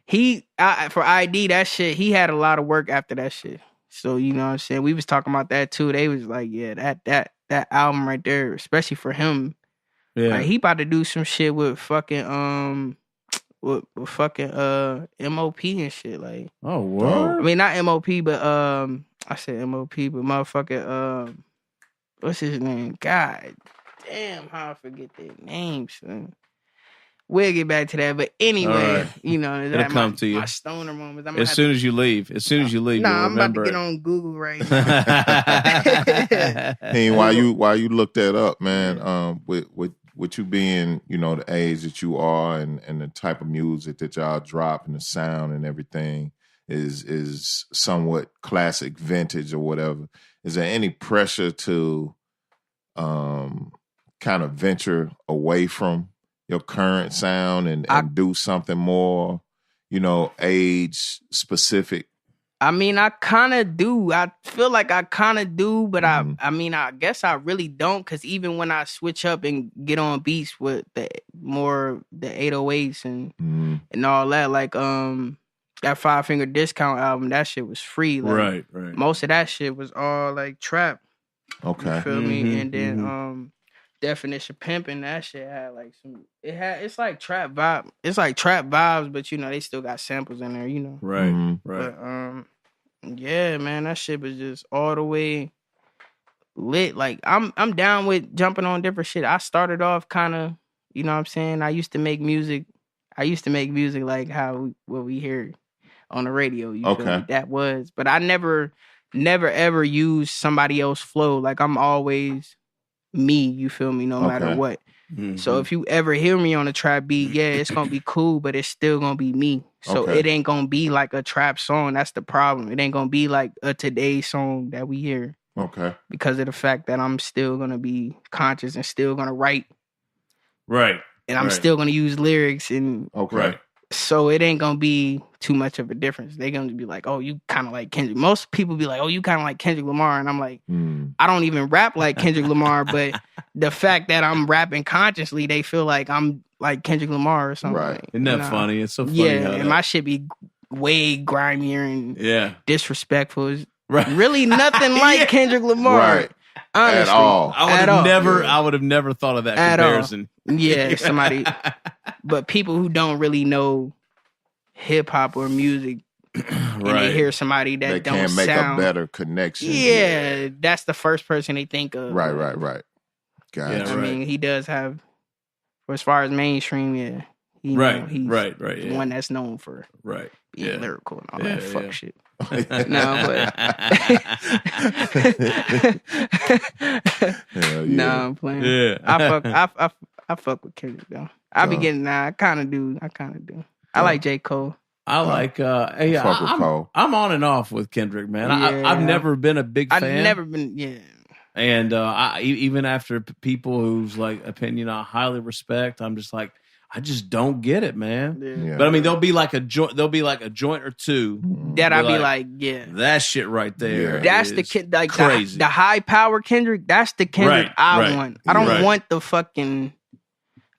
For ID, that shit, he had a lot of work after that shit. So, you know what I'm saying? We was talking about that too. They was like, yeah, that album right there, especially for him. Yeah. Like, he about to do some shit with fucking with fucking MOP and shit. Like, oh, word? I mean, not MOP, but I said MOP, but motherfucking what's his name? God damn, how I forget their names, son. We'll get back to that, but anyway, you know, it'll come to you. My stoner moments. As soon as you leave, I'm about to get on Google right now. Hey, while you look that up, man, with you being, you know, the age that you are and the type of music that y'all drop and the sound and everything is somewhat classic, vintage or whatever. Is there any pressure to kind of venture away from your current sound and do something more, you know, age specific? I mean, I kind of do. I feel like I kind of do, but I mean, I guess I really don't, because even when I switch up and get on beats with the 808s and all that, like that 5 Finger Discount album, that shit was free. Like, right. Most of that shit was all like trap. Okay. You feel me? And then Definition Pimpin', that shit had like it's like trap vibe. It's like trap vibes, but you know, they still got samples in there, you know. Right. But yeah, man, that shit was just all the way lit. Like I'm down with jumping on different shit. I started off kind of, you know what I'm saying? I used to make music like what we hear on the radio. You feel me? That was, but I never ever used somebody else's flow. Like I'm always me, you feel me, no matter what. So if you ever hear me on a trap beat, yeah, it's gonna be cool, but it's still gonna be me. So it ain't gonna be like a trap song. That's the problem. It ain't gonna be like a today song that we hear. Okay. Because of the fact that I'm still gonna be conscious and still gonna write. Right. And I'm still gonna use lyrics and so it ain't gonna be too much of a difference. They're gonna be like, oh, you kind of like Kendrick. Most people be like, oh, you kind of like Kendrick Lamar. And I'm like, I don't even rap like Kendrick Lamar, but the fact that I'm rapping consciously, they feel like I'm like Kendrick Lamar or something. Right. Isn't that funny? It's so funny. Yeah, and my shit be way grimier and disrespectful. really nothing like Kendrick Lamar. Right. Honestly, at all. I would have never thought of that comparison. Yeah, somebody. But people who don't really know hip hop or music, and they hear somebody that they don't can't make sound, a better connection. Yeah, that's the first person they think of. Right. Gotcha. Yeah, I mean, he does have, as far as mainstream, he's the one that's known for being lyrical and all that fuck shit. No, but no, I'm playing. Yeah, I fuck with Kendrick though. I kind of do. I like J. Cole. I like I'm on and off with Kendrick, man. Yeah. I've never been a big fan. I've never been, And even after people whose like opinion I highly respect, I'm just like, I just don't get it, man. Yeah. But I mean, there'll be like a joint or two that I'll be like, that shit right there. That's the kid, like crazy. The high power Kendrick. That's the Kendrick I want. I don't want the fucking.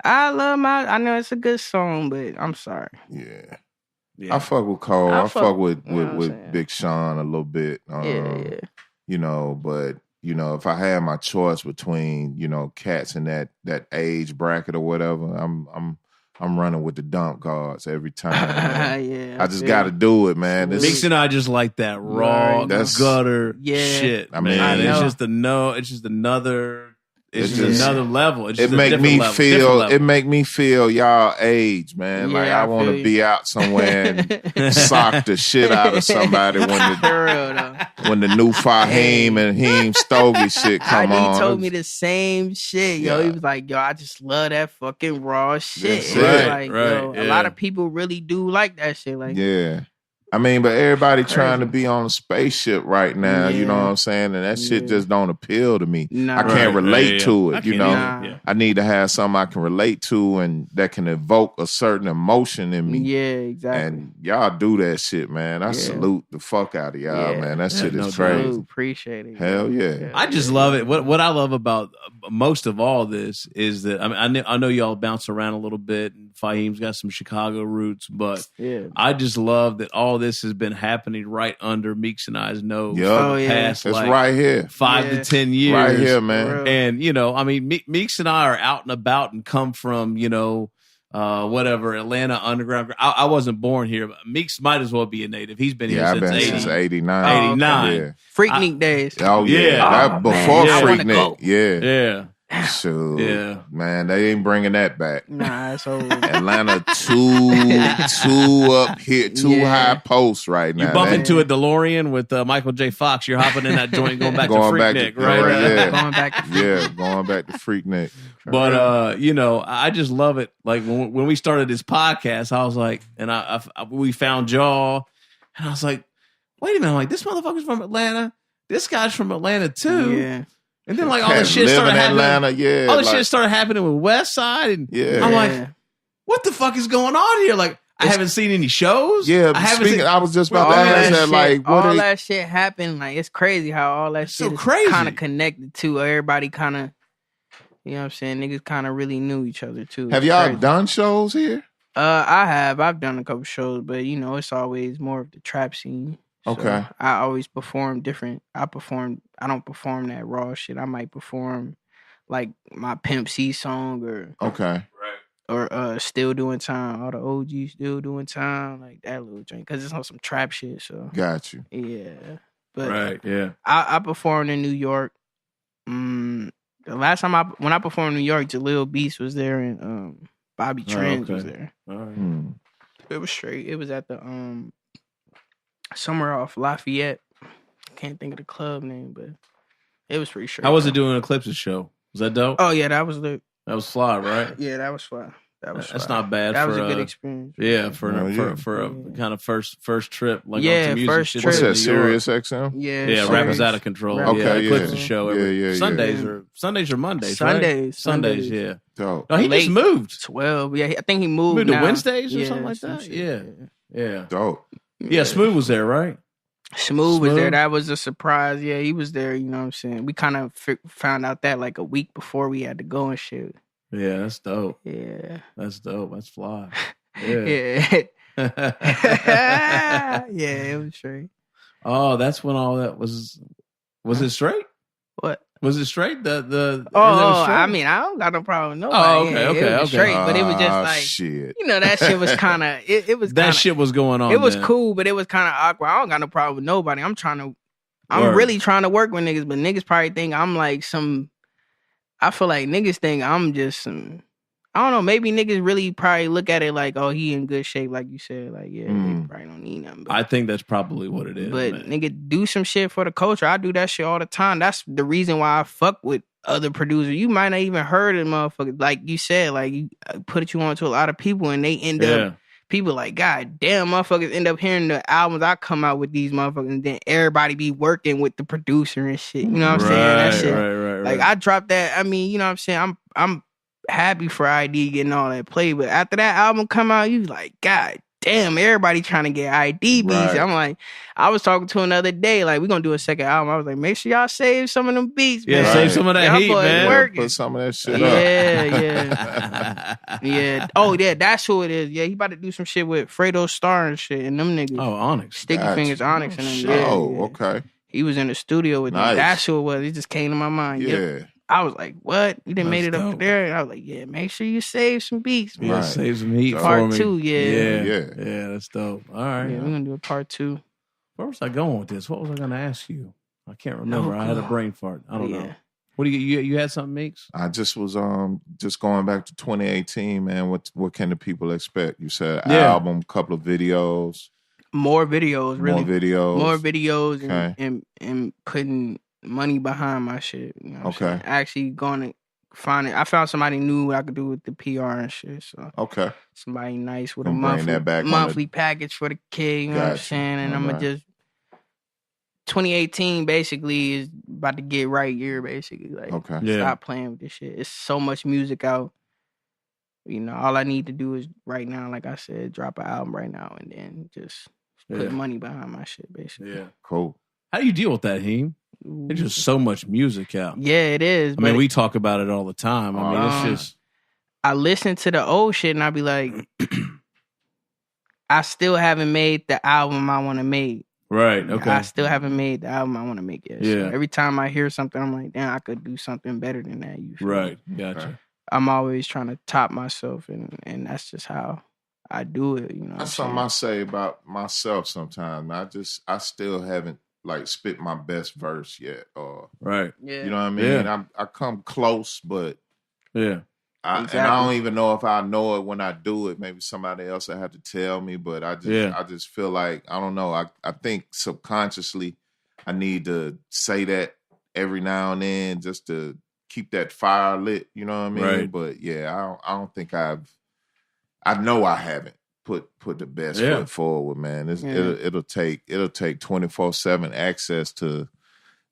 I know it's a good song, but I'm sorry. Yeah. I fuck with Cole. I fuck with Big Sean a little bit. You know, but. You know, if I had my choice between, you know, cats in that age bracket or whatever, I'm running with the dump guards every time. I just got to do it, man. Meeks and I just like that raw, gutter shit. I mean, it's just another. It's just another level. It make me feel y'all age, man. Yeah, like I want to be out somewhere and sock the shit out of somebody when the new Fahim and Heem Stogied shit come on. He told me the same shit, yo. He was like, yo, I just love that fucking raw shit. A lot of people really do like that shit. Like, I mean, but everybody trying to be on a spaceship right now, you know what I'm saying? And that shit just don't appeal to me. I can't relate to it, you know? I need to have something I can relate to and that can evoke a certain emotion in me. Yeah, exactly. And y'all do that shit, man. I salute the fuck out of y'all, man. That shit is crazy. Appreciate it. Hell yeah. I just love it. What I love about most of all this is that, I mean, I know y'all bounce around a little bit and Fahim's got some Chicago roots, but I just love that all this has been happening right under Meeks and I's nose for the past it's right here 5 to 10 years. Right here, man. And, you know, I mean, Meeks and I are out and about and come from, you know, Atlanta underground. I wasn't born here, but Meeks might as well be a native. He's been here since 89. 89. Freaknik days. Oh, yeah. Before Freaknik. Yeah. So, man, they ain't bringing that back. Nah, it's over. Atlanta too up here, too high post right now. You bump into a DeLorean with Michael J. Fox. You're hopping in that joint, going back to Freaknik, right? Going back to Freaknik. But you know, I just love it. Like when we started this podcast, I was like, and we found y'all, and I was like, wait a minute, I'm like, this motherfucker's from Atlanta. This guy's from Atlanta too. Yeah. And then like all this shit started happening. All this shit started happening with West Side, and I'm like, what the fuck is going on here? Like, I haven't seen any shows. Yeah, I was just about to ask that. Like, all that shit happened. Like, it's crazy how all that shit is kind of connected to everybody. Kind of, you know what I'm saying? Niggas kind of really knew each other too. Have y'all done shows here? I have. I've done a couple shows, but you know, it's always more of the trap scene. So okay. I always perform different. I don't perform that raw shit. I might perform like my Pimp C song or Still Doing Time. All the OGs Still Doing Time, like that little joint, because it's on some trap shit. So got you. Yeah, but I performed in New York. The last time when I performed in New York, Jaleel Beast was there and Bobby Trends was there. All right. It was straight. It was at the somewhere off Lafayette. Can't think of the club name, but it was pretty straight. How was it doing Eclipse's show? Was that dope? Oh yeah, that was lit. That was fly, right? Yeah, that was fly. That's not bad. That was a good experience. Yeah, for a kind of first trip like onto music. First shit. trip. What's that? Sirius XM? Yeah, Rappers Out of Control. Okay, Eclipse's show. Sundays or Mondays. Right? Sundays. Yeah. Dope. No, he just moved. 12. Yeah, I think he moved. Moved to Wednesdays or something like that. Yeah. Dope. Yeah, Smooth was there, right? Smooth was there. That was a surprise. Yeah, he was there. You know what I'm saying? We kind of found out that like a week before we had to go and shoot. Yeah, that's dope. Yeah. That's dope. That's fly. Yeah. Yeah. Yeah, it was straight. Oh, that's when all that was. Was it straight? What? Was it straight? The straight? I mean, I don't got no problem with nobody. Oh, okay. It was straight, but it was just like shit. You know, that shit was kind of it was that shit was going on. It was cool, but it was kind of awkward. I don't got no problem with nobody. I'm really trying to work with niggas, but niggas probably think I'm like I feel like niggas think I'm just some. I don't know. Maybe niggas really probably look at it like, oh, he in good shape, like you said. Like, yeah, he probably don't need nothing. But, I think that's probably what it is. But nigga, do some shit for the culture. I do that shit all the time. That's the reason why I fuck with other producers. You might not even heard of motherfuckers. Like you said, like you put you on to a lot of people, and they end up. People like, God damn, motherfuckers end up hearing the albums I come out with these motherfuckers, and then everybody be working with the producer and shit. You know what I'm saying? That shit. Right. Like I dropped that. I mean, you know what I'm saying? I'm happy for Eyedee getting all that play, but after that album come out, you like, God damn, everybody trying to get Eyedee beats. Right. I'm like, I was talking to him the other day, like, we're gonna do a second album. I was like, make sure y'all save some of them beats, man. Yeah, save some of that y'all heat, man. Working. Put some of that shit up. Yeah. Oh, yeah, that's who it is. Yeah, he about to do some shit with Fredo Starr and shit, and them niggas. Oh, Onyx. Sticky Fingers, Onyx, and them. Okay. He was in the studio with them. That's who it was. It just came to my mind. Yeah. Yep. I was like, what? You done made it up there? And I was like, yeah, make sure you save some beats. Yeah, right. Save some heat part for me. 2, Yeah, that's dope. All right. Yeah, we're going to do a part 2. Where was I going with this? What was I going to ask you? I can't remember. I had a brain fart. I don't know. What do you had something, Meeks? I just was just going back to 2018, man. What can the people expect? You said album, couple of videos. More videos, really. More videos. Okay. And putting money behind my shit. You know what I'm saying? Actually going to find it. I found somebody new what I could do with the PR and shit. So somebody nice with a monthly package for the kid. You know what I'm saying? And I'm gonna just 2018 basically is about to get right year basically. Like stop playing with this shit. It's so much music out. You know, all I need to do is right now, like I said, drop an album right now and then just put money behind my shit basically. Yeah, cool. How do you deal with that, Heem? There's just so much music out. Yeah, it is. I mean, we talk about it all the time. I mean, it's just... I listen to the old shit and I be like, I still haven't made the album I want to make. Right, okay. I still haven't made the album I want to make yet. So every time I hear something, I'm like, damn, I could do something better than that. You feel me? Gotcha. I'm always trying to top myself, and that's just how I do it. You know, that's something I say about myself sometimes. I still haven't like spit my best verse yet, or right. Yeah. You know what I mean? Yeah. I come close, but and I don't even know if I know it when I do it. Maybe somebody else will have to tell me, but I just feel like I don't know. I think subconsciously I need to say that every now and then just to keep that fire lit. You know what I mean? Right. But yeah, I don't think I know I haven't put the best foot forward, man. It'll take 24/7 access to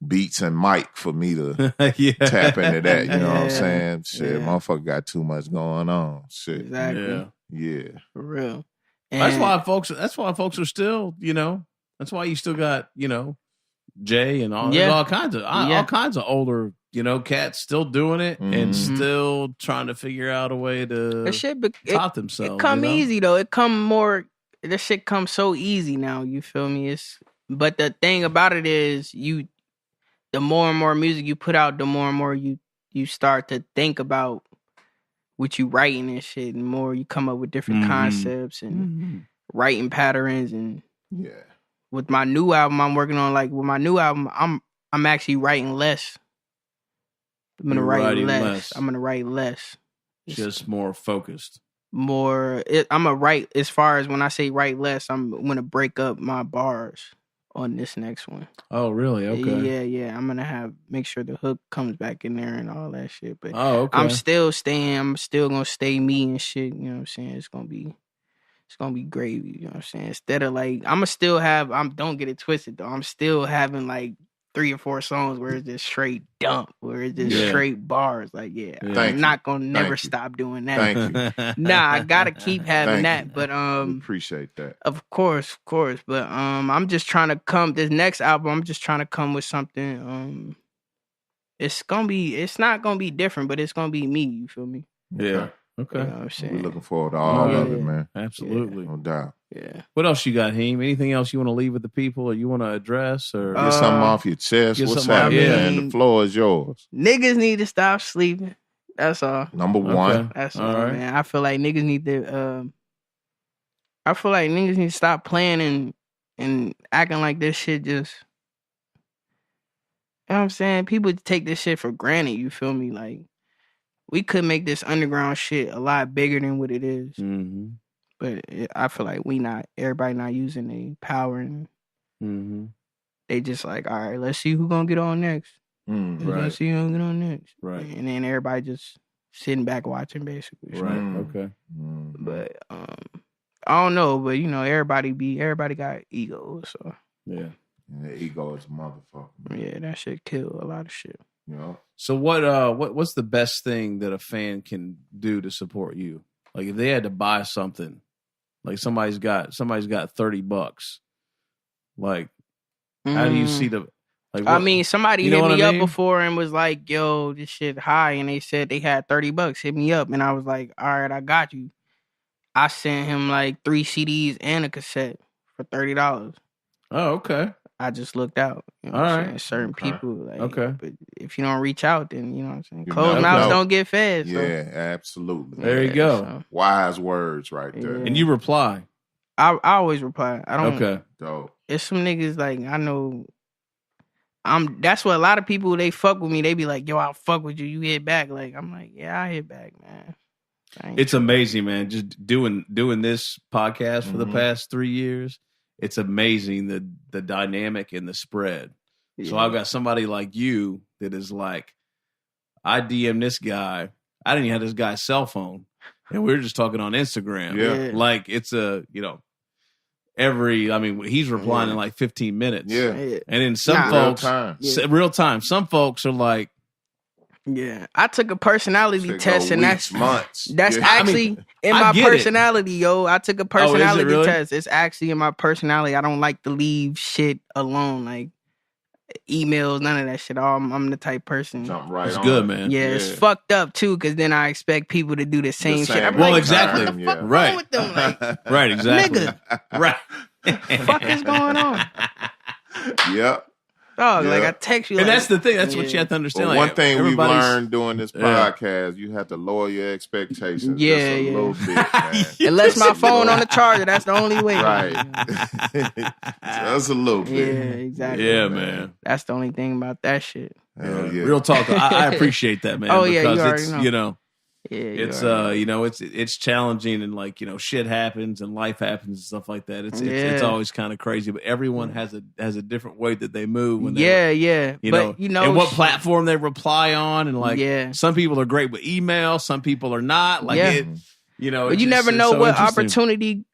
beats and mic for me to tap into that. You know what I'm saying? Shit, motherfucker got too much going on. Shit. Exactly. Yeah. For real. And that's why folks are still, you know, that's why you still got, you know, Jay and all kinds of older, you know, cats still doing it and still trying to figure out a way to top themselves. It come easy though. It come more. This shit comes so easy now. You feel me? But the thing about it is, the more and more music you put out, the more and more you start to think about what you writing and shit, and more you come up with different concepts and writing patterns and With my new album, I'm working on I'm actually writing less. I'm gonna write less. I'm gonna write less. Just more focused. I'm gonna write, as far as when I say write less, I'm gonna break up my bars on this next one. Oh, really? Okay. Yeah. I'm gonna make sure the hook comes back in there and all that shit. But okay. I'm still gonna stay me and shit. You know what I'm saying? It's gonna be gravy. You know what I'm saying? Instead of like, don't get it twisted though. I'm still having like 3 or 4 songs where it's just straight dump, where it's just straight bars. Like, I'm not gonna never stop doing that. Thank you. Nah, I gotta keep having that. But appreciate that. Of course. But I'm just trying to come this next album. I'm just trying to come with something. It's not gonna be different, but it's gonna be me. You feel me? Yeah. Okay. You know what I'm saying? We're looking forward to all of it, man. Absolutely. No doubt. Yeah. What else you got, Heem? Anything else you want to leave with the people or you want to address? Or get something off your chest? What's happening, man? The floor is yours. Niggas need to stop sleeping. That's all. Number one. That's all, right. Man. I feel like niggas need to stop playing and acting like this shit just... You know what I'm saying? People take this shit for granted, you feel me? Like, we could make this underground shit a lot bigger than what it is. Mm-hmm. But I feel like everybody not using their power, and they just like, all right, let's see who's gonna get on next. Let's see who's gonna get on next. Right. And then everybody just sitting back watching, basically. Right. Okay. But I don't know, but everybody got egos, so yeah. And the ego is a motherfucker. Man. Yeah, that shit kill a lot of shit. Yeah. So what's the best thing that a fan can do to support you? Like if they had to buy something, like somebody's got $30. Like, how do you see the? Like, I mean, somebody hit me up before and was like, "Yo, this shit high," and they said they had $30. Hit me up, and I was like, "All right, I got you." I sent him like 3 CDs and a cassette for $30. Oh, okay. I just looked out. You know all what right. I'm saying? Certain people, like, okay. But if you don't reach out, then you know what I'm saying. Closed mouths don't get fed. So. Yeah, absolutely. There you go. So. Wise words right there. Yeah. And you reply. I always reply. I don't. Okay. Dope. It's some niggas like I know. That's what a lot of people they fuck with me. They be like, "Yo, I'll fuck with you. You hit back." Like I'm like, "Yeah, I hit back, man." It's amazing, man. Just doing this podcast for the past 3 years. It's amazing the dynamic and the spread. Yeah. So I've got somebody like you that is like, I DM this guy. I didn't even have this guy's cell phone, and we were just talking on Instagram. Yeah, like it's he's replying in like 15 minutes. Yeah, and then some folks real time. Some folks are like. Yeah, I took a personality test, and that's months. That's actually in my personality, yo. I took a personality test. It's actually in my personality. I don't like to leave shit alone, like emails, none of that shit. I'm the type person. Jump right it's on. Good, man. Yeah, it's fucked up too, because then I expect people to do the same shit. I'm well, like, exactly. What the fuck wrong with them? Like, right, exactly. Nigga, right. What the fuck is going on? Yep. Dog, like I text you, and like, that's the thing. That's what you have to understand. Well, like, one thing we've learned doing this podcast, you have to lower your expectations. Just a little bit, man. Unless my phone on the charger, that's the only way. Right. Just a little bit. Yeah, exactly. Yeah, man. That's the only thing about that shit. Real talk. I appreciate that, man. Oh yeah, because you already know. It's it's challenging and like shit happens and life happens and stuff like that. It's always kind of crazy, but everyone has a different way that they move when and what platform they reply on and like some people are great with email, some people are not. Like but you never know what opportunity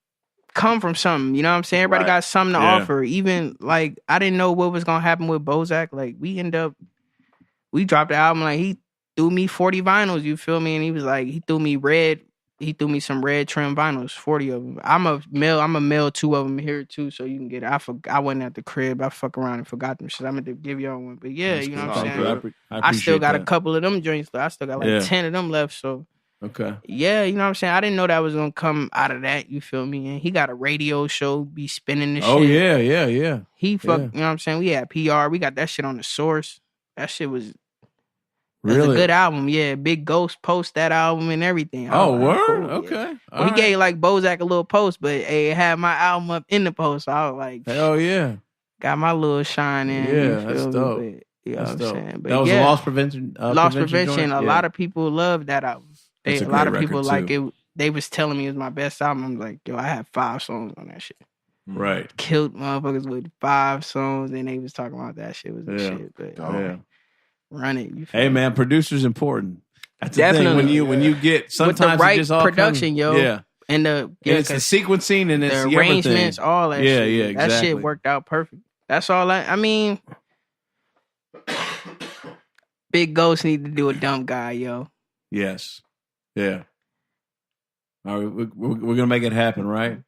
come from something. You know what I'm saying? Everybody got something to offer. Even like I didn't know what was gonna happen with Bozack. Like we dropped the album like he threw me 40 vinyls, you feel me? And he was like, he threw me some red trim vinyls, 40 of them. I'm a mail 2 of them here too, so you can get it. I wasn't at the crib. I fuck around and forgot them shit. I'm going to give y'all one. But yeah, you know what I'm saying? I still got a couple of them joints. I still got like 10 of them left, so. Okay. Yeah, you know what I'm saying? I didn't know that was going to come out of that, you feel me? And he got a radio show, be spinning the shit. Oh, yeah. He fuck, you know what I'm saying? We had PR. We got that shit on the Source. That shit was... Really? It's a good album, yeah. Big Ghost post that album and everything. Oh, word? Cool, okay. Yeah. Well, he gave like Bozack a little post, but it had my album up in the post. So I was like, hell yeah. Got my little shine in. Yeah, that's dope. You know what I'm saying? But that was Loss Prevention. Loss Prevention. A lot of people love that album. A lot of people like it. They was telling me it was my best album. I'm like, yo, I had 5 songs on that shit. Right. Killed motherfuckers with 5 songs, and they was talking about that shit was the shit. But run it. Hey man, producer's important. That's definitely the thing when you get sometimes with the right it just all production, comes, yo. And it's the sequencing and it's the arrangements, all that. Yeah, shit. Yeah, exactly. That shit worked out perfect. That's all. I mean, Big Ghost need to do a Dumb Guy, yo. Yes. Yeah. All right, we're gonna make it happen, right?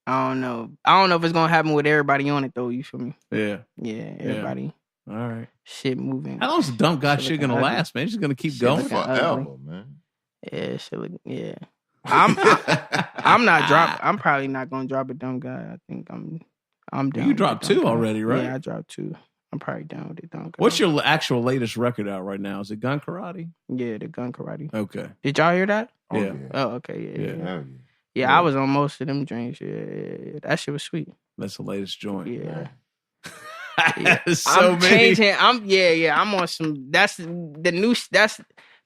I don't know if it's gonna happen with everybody on it though. You feel me? Yeah. Yeah. Everybody. Yeah. All right. Shit moving. How long is the Dumb Guy shit gonna last, man? It's just gonna keep going forever, man. Yeah, shit. Yeah. I'm not drop. I'm probably not gonna drop a dumb guy. I think I'm down. You dropped 2 already, right? Yeah, I dropped 2. I'm probably down with it. What's your actual latest record out right now? Is it Gun Karate? Yeah, the Gun Karate. Okay. Did y'all hear that? Yeah. Oh, okay. Yeah, I was on most of them drinks. Yeah. That shit was sweet. That's the latest joint. Yeah. So I'm many. changing. I'm on some. That's the new. That's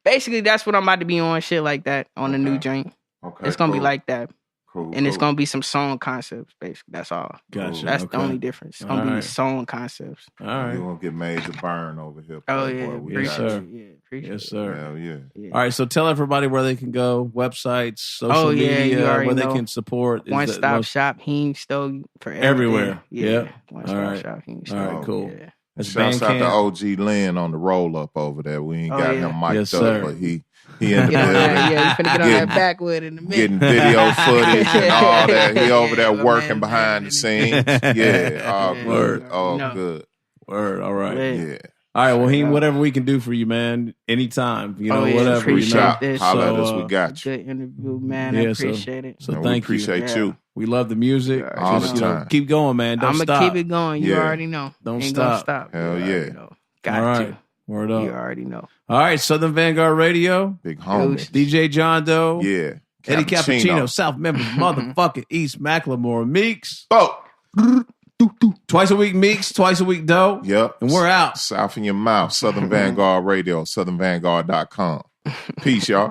basically that's what I'm about to be on. Shit like that on the new joint. Okay. It's gonna be like that. Cool. And it's gonna be some song concepts, basically. That's all. Gotcha. That's the only difference. It's gonna be song concepts. All right. You're gonna get made to burn over here. Oh yeah, yes sir. Yes sir. Hell yeah. All right, so tell everybody where they can go, websites, social media, where they can support. One Stop Shop, Heem Stogied for everywhere. Yeah. One Stop Shop, Heem Stogied. All right, cool. Yeah. Shouts out to OG Lynn on the roll up over there. We ain't got him mic'd up, but he in the building. Yeah, he's finna get on that backwood in a minute. Getting video footage and all that. He over there working behind the scenes. Yeah, all good. All good. Word, all right. Yeah. All right, well, Heem, whatever we can do for you, man, anytime, whatever. Appreciate this. Holla at us, we got you. Good interview, man. I appreciate it. So thank you. Appreciate you. We love the music. All the time. Keep going, man. Don't stop. I'm going to keep it going. You already know. Don't Ain't stop. Gonna stop. Hell yeah. Got to. Word up. You already know. All right, Southern Vanguard Radio. Big homie. DJ John Doe. Yeah. Eddie Cappuccino, South Memphis, motherfucking East Macklemore, Meeks. Oh. Twice a week Meeks, twice a week Doe. Yep. And we're out. South in your mouth. Southern Vanguard Radio, southernvanguard.com. Peace, y'all.